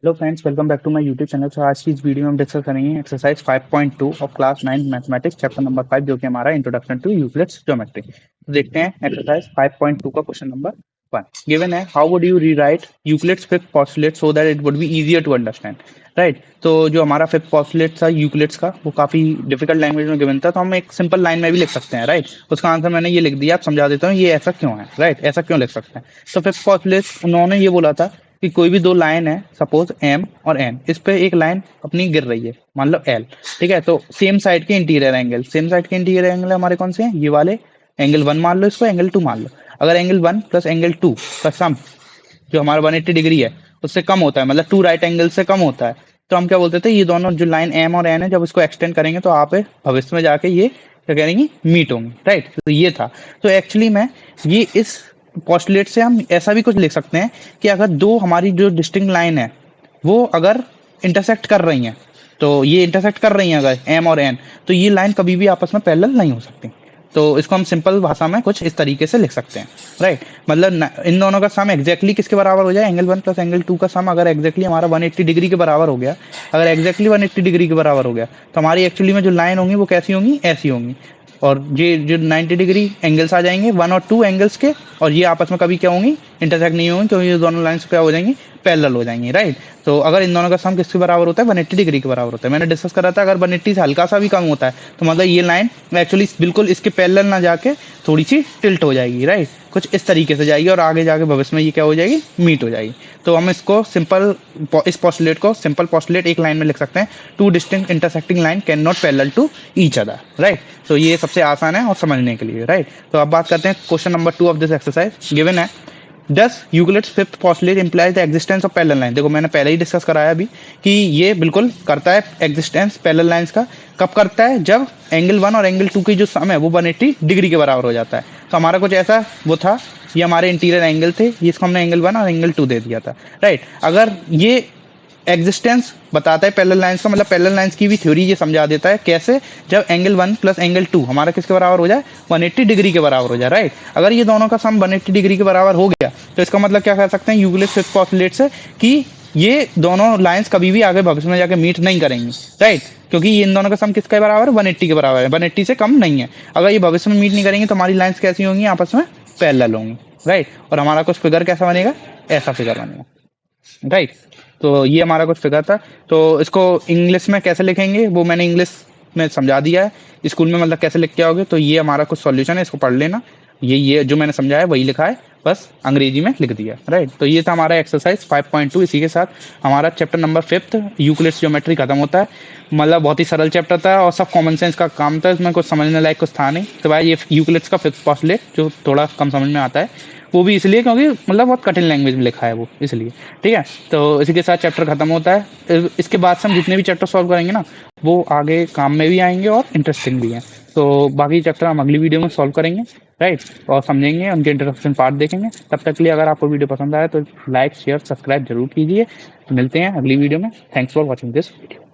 Hello friends, welcome back to my YouTube channel. तो आज की इस वीडियो में हम डिस्कस करेंगे exercise 5.2 of class 9 mathematics chapter number 5, जो कि हमारा इंट्रोडक्शन टू यूक्लिड्स ज्योमेट्री। तो देखते हैं एक्सरसाइज 5.2 का क्वेश्चन नंबर 1। गिवन है, how would you rewrite Euclid's fifth postulate so that it would be easier to understand. Right, तो जो हमारा फिफ्थ पोस्टुलेट था यूक्लिड्स का, वो काफी डिफिकल्ट लैंग्वेज में गिवन था, तो हम एक सिंपल लाइन में भी लिख सकते हैं। राइट, उसका आंसर मैंने ये लिख दिया, आप समझा देता हूँ ये ऐसा क्यों है। राइट, ऐसा क्यों लिख सकते हैं। तो फिफ्थ पोस्टुलेट उन्होंने ये बोला था कि कोई भी दो लाइन है, सपोज एम और एन, इस पे एक लाइन अपनी गिर रही है, मान लो एल। ठीक है, तो सेम साइड के इंटीरियर एंगल, सेम साइड के इंटीरियर एंगल हमारे कौन से हैं, ये वाले। एंगल 1 मान लो, इसको एंगल 2 मान लो। अगर एंगल 1 प्लस एंगल 2 का सम जो हमारा 180 डिग्री है उससे कम होता है, मतलब टू राइट एंगल से कम होता है, तो हम क्या बोलते थे, ये दोनों जो लाइन एम और एन है, जब इसको एक्सटेंड करेंगे तो आप भविष्य में जाके ये क्या करेंगी, मीट होंगी। राइट, तो ये था। तो एक्चुअली में ये इस पोस्टुलेट से हम ऐसा भी कुछ लिख सकते हैं कि अगर दो हमारी जो डिस्टिंक्ट लाइन है वो अगर इंटरसेक्ट कर रही हैं, तो ये इंटरसेक्ट कर रही हैं अगर एम और एन, तो ये लाइन कभी भी आपस में पैरेलल नहीं हो सकती। तो इसको हम सिंपल भाषा में कुछ इस तरीके से लिख सकते हैं। राइट, मतलब इन दोनों का सम एग्जैक्टली किसके बराबर हो जाए, एंगल 1 प्लस एंगल 2 का सम अगर एग्जैक्टली हमारा 180 डिग्री के बराबर हो गया, अगर एग्जैक्टली 180 डिग्री के बराबर हो गया, तो हमारी एक्चुअली में जो लाइन होंगी वो कैसी होंगी, ऐसी होंगी। और ये जो 90 डिग्री एंगल्स आ जाएंगे, 1 और 2 एंगल्स के, और ये आपस में कभी क्या होंगी, इंटरसेक्ट नहीं होंगी, क्योंकि ये दोनों लाइंस क्या हो जाएंगी, पैरेलल हो जाएंगी। राइट, तो अगर इन दोनों का सम किसके बराबर होता है, 180 डिग्री के बराबर होता है। मैंने डिस्कस करा था, अगर 180 से हल्का सा भी कम होता है तो मतलब ये लाइन एक्चुअली बिल्कुल इसके पैरेलल ना जाके थोड़ी सी टिल्ट हो जाएगी। राइट, कुछ इस तरीके से जाएगी और आगे जाके भविष्य में ये क्या हो जाएगी, मीट हो जाएगी। तो हम इसको सिंपल, इस पोस्टुलेट को सिंपल पोस्टुलेट एक लाइन में लिख सकते हैं, two distinct intersecting line can not parallel to each other. Right, तो ये सबसे आसान है और समझने के लिए। राइट, तो अब बात करते हैं question number 2 of this exercise. Given है, does Euclid's fifth postulate implies the existence of parallel line. देखो मैंने पहले ही डिस्कस कराया अभी कि ये बिल्कुल करता है एग्जिस्टेंस पैरेलल लाइंस का। कब करता है, जब एंगल 1 और एंगल 2 की जो सम है वो 180 डिग्री के बराबर हो जाता है। तो हमारा कुछ ऐसा वो था, ये हमारे इंटीरियर एंगल थे, इसको हमने एंगल 1 और एंगल 2 दे दिया था। राइट, अगर ये एग्जिस्टेंस बताता है पैरेलल लाइंस का, मतलब पैरेलल लाइंस की भी थ्योरी ये समझा देता है कैसे, जब एंगल 1 प्लस एंगल 2 हमारा किसके बराबर हो जाए, 180 डिग्री के बराबर हो जाए। राइट, अगर ये दोनों का सम 180 डिग्री के बराबर हो गया तो इसका मतलब क्या कर सकते हैं यूक्लिड्स फिफ्थ पोस्टुलेट से, कि ये दोनों लाइंस कभी भी आगे भविष्य में जाके मीट नहीं करेंगी। राइट, क्योंकि ये इन दोनों का सम किसके बराबर है, 180 के बराबर है, 180 से कम नहीं है। अगर ये भविष्य में मीट नहीं करेंगे तो हमारी लाइंस कैसी होंगी, आपस में पैरेलल होंगी। राइट, और हमारा कुछ फिगर कैसा बनेगा, ऐसा फिगर बनेगा। राइट, तो ये हमारा कुछ फिगर था। तो इसको इंग्लिश में कैसे लिखेंगे वो मैंने इंग्लिश में समझा दिया है, स्कूल में मतलब कैसे लिख के आओगे, तो ये हमारा कुछ सॉल्यूशन है, इसको पढ़ लेना। ये जो मैंने समझाया वही लिखा है, बस अंग्रेजी में लिख दिया। राइट, तो ये था हमारा एक्सरसाइज 5.2। इसी के साथ हमारा चैप्टर नंबर 5 यूक्लिड्स ज्योमेट्री खत्म होता है। मतलब बहुत ही सरल चैप्टर था और सब कॉमन सेंस का काम था, इसमें कुछ समझने लायक कुछ था नहीं। तो भाई ये यूक्लिड्स का फिफ्थ पोस्टुलेट जो थोड़ा कम समझ में आता है, वो भी इसलिए क्योंकि मतलब बहुत कठिन लैंग्वेज में लिखा है वो, इसलिए। ठीक है, तो इसी के साथ चैप्टर खत्म होता है। इसके बाद से हम जितने भी चैप्टर सॉल्व करेंगे ना, वो आगे काम में भी आएंगे और इंटरेस्टिंग भी हैं। तो बाकी चैप्टर हम अगली वीडियो में सॉल्व करेंगे। राइट, और समझेंगे, उनके इंट्रोडक्शन पार्ट देखेंगे। तब तक के लिए अगर आपको वीडियो पसंद आए तो लाइक शेयर सब्सक्राइब जरूर कीजिए। मिलते हैं अगली वीडियो में। Thanks for watching this video.